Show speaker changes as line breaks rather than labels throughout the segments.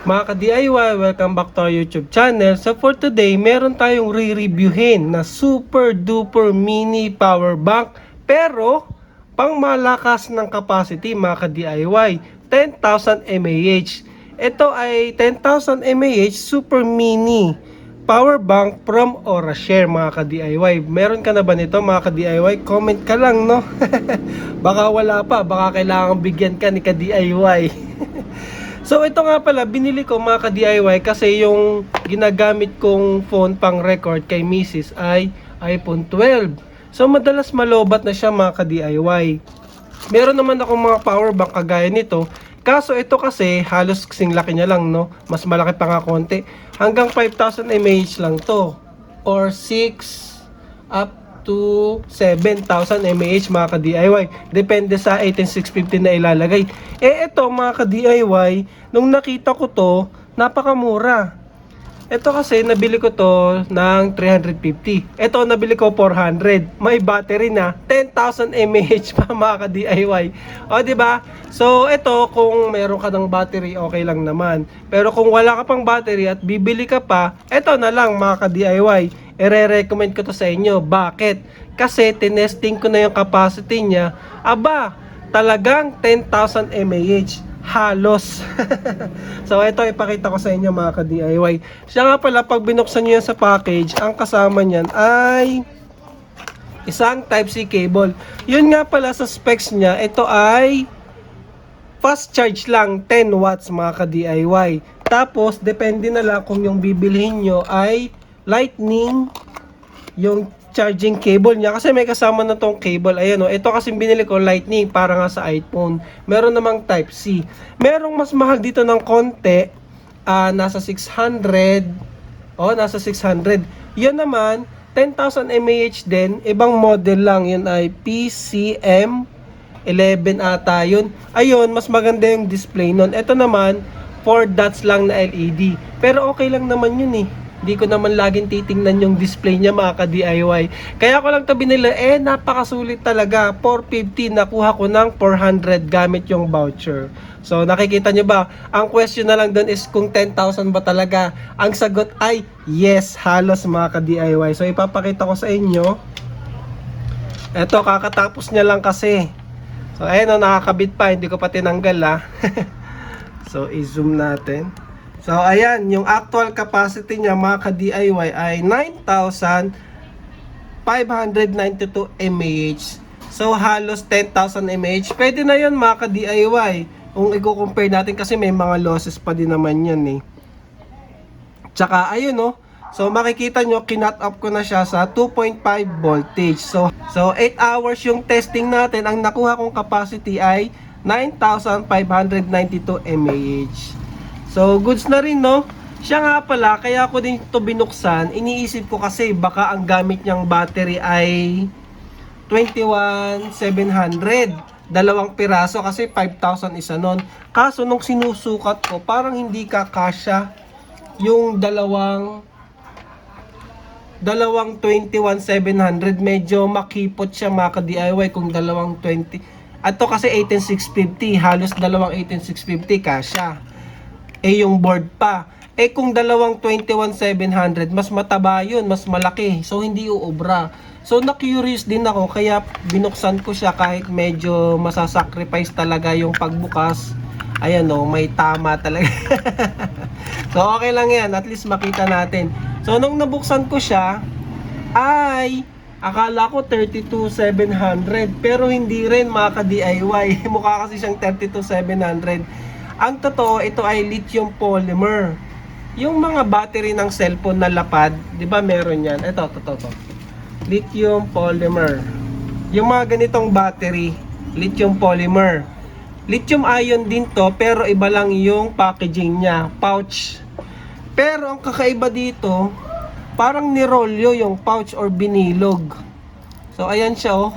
Mga ka-DIY, welcome back to our YouTube channel. So for today, meron tayong re-reviewin na super duper mini power bank. Pero, pang malakas ng capacity mga ka-DIY, 10,000 mAh. Ito ay 10,000 mAh super mini power bank from Orashare mga ka-DIY. Meron ka na ba nito mga ka-DIY? Comment ka lang, no? Baka wala pa, baka kailangan bigyan ka ni ka-DIY. So ito nga pala, binili ko mga ka-DIY kasi yung ginagamit kong phone pang record kay Mrs. ay iPhone 12. So madalas malobat na siya mga ka-DIY. Meron naman akong mga power bank kagaya nito. Kaso ito kasi halos kasing laki niya lang, no? Mas malaki pa nga konti. Hanggang 5,000 mAh lang to. Or 6 up to 7,000 mAh mga ka-DIY. Depende sa 18650 na ilalagay. Ito mga ka-DIY, nung nakita ko to, napakamura. Ito kasi nabili ko to ng 350. Ito nabili ko 400. May battery na 10,000 mAh pa mga ka-DIY. O di ba? So ito kung meron ka ng battery okay lang naman. Pero kung wala ka pang battery at bibili ka pa, ito na lang mga ka-DIY. I-recommend ko to sa inyo. Bakit? Kasi tinesting ko na yung capacity niya. Aba, talagang 10,000 mAh. Halos. So ito ipakita ko sa inyo mga ka-DIY. Siya nga pala pag binuksan nyo yan sa package, ang kasama niyan ay isang Type-C cable. Yun nga pala sa specs niya, ito ay fast charge lang, 10 watts mga ka-DIY. Tapos depende na lang kung yung bibilhin nyo ay lightning yung charging cable niya kasi may kasama na tong cable. Ayan o, ito kasi binili ko lightning para nga sa iPhone. Meron namang Type-C. Merong mas mahal dito ng konti, nasa 600. Nasa 600. Yan naman 10,000 mAh din, ibang model lang. Yun ay PCM 11 ata yun. Ayun, mas maganda yung display nun. Ito naman 4 dots lang na LED. Pero okay lang naman yun eh. Hindi ko naman laging titingnan yung display niya mga ka-DIY. Kaya ko lang ito binili. Napakasulit talaga. 450, nakuha ko ng 400 gamit yung voucher. So nakikita nyo ba? Ang question na lang doon is kung 10,000 ba talaga? Ang sagot ay yes, halos mga ka-DIY. So ipapakita ko sa inyo. Ito, kakatapos niya lang kasi. So ayun o, nakakabit pa. Hindi ko pa tinanggal So i-zoom natin. So ayan, yung actual capacity niya mga ka-DIY ay 9,592 mAh. So halos 10,000 mAh. Pwede na yun mga ka-DIY. Kung i-compare natin kasi may mga losses pa din naman yan eh. Tsaka ayun oh. So makikita nyo, kinut up ko na siya sa 2.5 voltage. So 8 hours yung testing natin. Ang nakuha kong capacity ay 9,592 mAh. So, goods na rin, no? Siya nga pala, kaya ko din ito binuksan. Iniisip ko kasi baka ang gamit niyang battery ay 21,700. Dalawang piraso kasi 5,000 isa nun. Kaso, nung sinusukat ko, parang hindi kakasya yung dalawang 21,700. Medyo makipot siya mga ka-DIY kung dalawang 20. At to kasi 18,650. Halos dalawang 18,650 kasya. Yung board pa. Kung dalawang 21,700, mas mataba yun, mas malaki. So, hindi uubra. So, na-curious din ako, kaya binuksan ko siya kahit medyo masasacrifice talaga yung pagbukas. Ayan o, may tama talaga. So, okay lang yan. At least makita natin. So, nung nabuksan ko siya, ay akala ko 32,700. Pero hindi rin mga ka-DIY. Mukha kasi siyang 32,700. Ang totoo, ito ay lithium polymer. Yung mga battery ng cellphone na lapad, di ba meron yan? Ito. Lithium polymer. Yung mga ganitong battery, lithium polymer. Lithium ion din to, pero iba lang yung packaging niya, pouch. Pero ang kakaiba dito, parang nirolyo yung pouch or binilog. So ayan siya oh.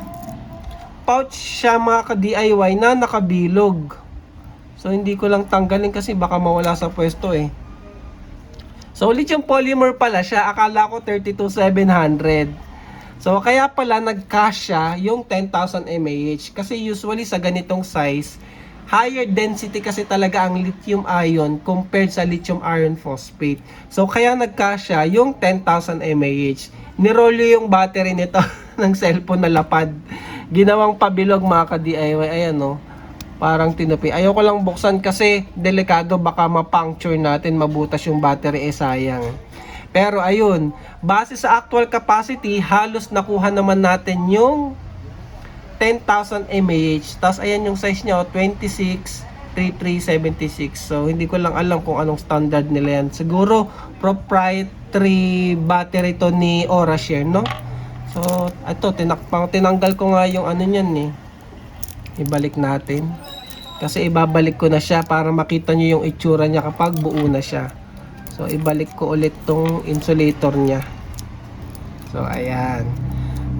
Pouch siya mga ka-DIY na nakabilog. So hindi ko lang tanggalin kasi baka mawala sa pwesto eh. So lithium polymer pala siya. Akala ko 32,700. So kaya pala nagkasya yung 10,000 mAh. Kasi usually sa ganitong size, higher density kasi talaga ang lithium ion compared sa lithium iron phosphate. So kaya nagkasya yung 10,000 mAh. Nirolyo yung battery nito ng cellphone na lapad. Ginawang pabilog mga ka-DIY. Ayan no. Parang tinupi. Ayoko lang buksan kasi delikado, baka ma-puncture natin, mabutas yung battery, sayang. Pero ayun, base sa actual capacity, halos nakuha naman natin yung 10,000 mAh. Tapos ayan yung size niya, 263376. So hindi ko lang alam kung anong standard nila yan. Siguro proprietary battery to ni Orashare, no? So ito, tinanggal ko nga yung ano niyan eh. Ibalik natin. Kasi ibabalik ko na siya para makita nyo yung itsura niya kapag buo na siya. So ibalik ko ulit tong insulator niya. So ayan.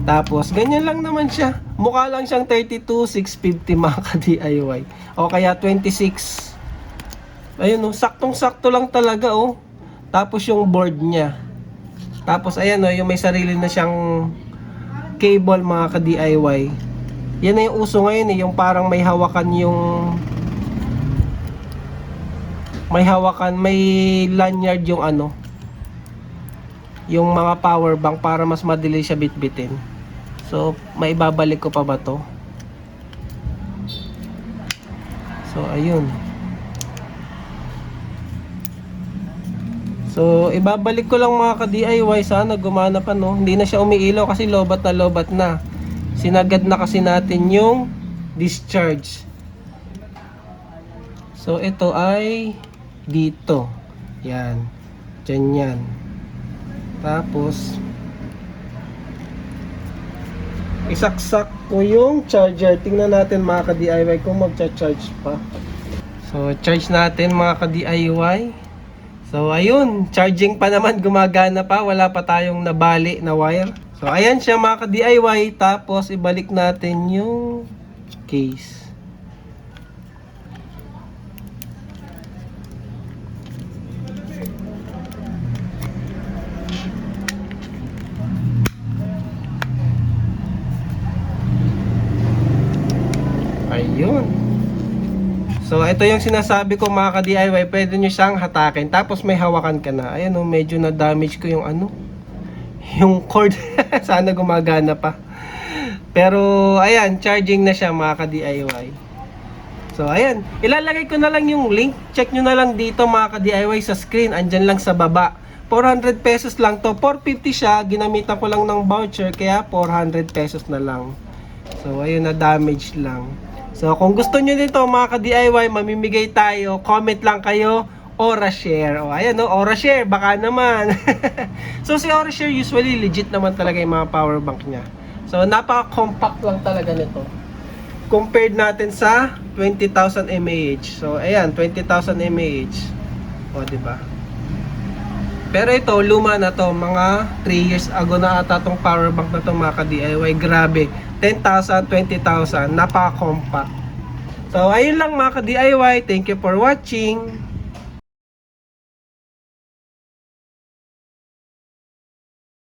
Tapos, ganyan lang naman siya. Mukha lang siyang 32,650 mga ka-DIY. O kaya 26. Ayun o, saktong-sakto lang talaga o. Tapos yung board niya. Tapos ayan o, yung may sarili na siyang cable mga ka-DIY. Yan na yung uso ngayon eh, yung parang may hawakan yung... may lanyard yung ano. Yung mga power bank para mas madali siya bitbitin. So, maibabalik ko pa ba to? So, ayun. So, ibabalik ko lang mga ka-DIY. Sana gumana pa, no? Hindi na siya umiilaw kasi lobat na. Sinagad na kasi natin yung discharge. So, ito ay dito. Yan. Diyan yan. Tapos, isaksak ko yung charger. Tingnan natin mga ka-DIY kung magcha-charge pa. So, charge natin mga ka-DIY. So, ayun. Charging pa naman. Gumagana pa. Wala pa tayong nabali na wire. So, ayan siya mga ka-DIY. Tapos, ibalik natin yung case. Ayun. So, ito yung sinasabi ko mga ka-DIY. Pwede nyo siyang hatakin. Tapos may hawakan ka na. Ayan o, medyo na-damage ko yung ano. Yung cord. Sana gumagana pa. Pero, ayan. Charging na siya mga ka-DIY. So, ayan. Ilalagay ko na lang yung link. Check nyo na lang dito mga ka-DIY sa screen. Andyan lang sa baba. 400 pesos lang to. 450 siya. Ginamitan ko lang ng voucher. Kaya 400 pesos na lang. So, ayun, na-damage lang. So, kung gusto nyo nito mga ka-DIY, mamimigay tayo, comment lang kayo, Orashare. O, ayan o, Orashare, baka naman. So, si Orashare usually legit naman talaga yung mga power bank niya. So, napaka-compact lang talaga nito. Compared natin sa 20,000 mAh. So, ayan, 20,000 mAh. O, diba? Pero ito, luma na to. Mga 3 years ago na ata tong power bank na to mga ka-DIY. Grabe. 10,000, 20,000. Napaka-compact. So, ayun lang mga ka-DIY. Thank you for watching.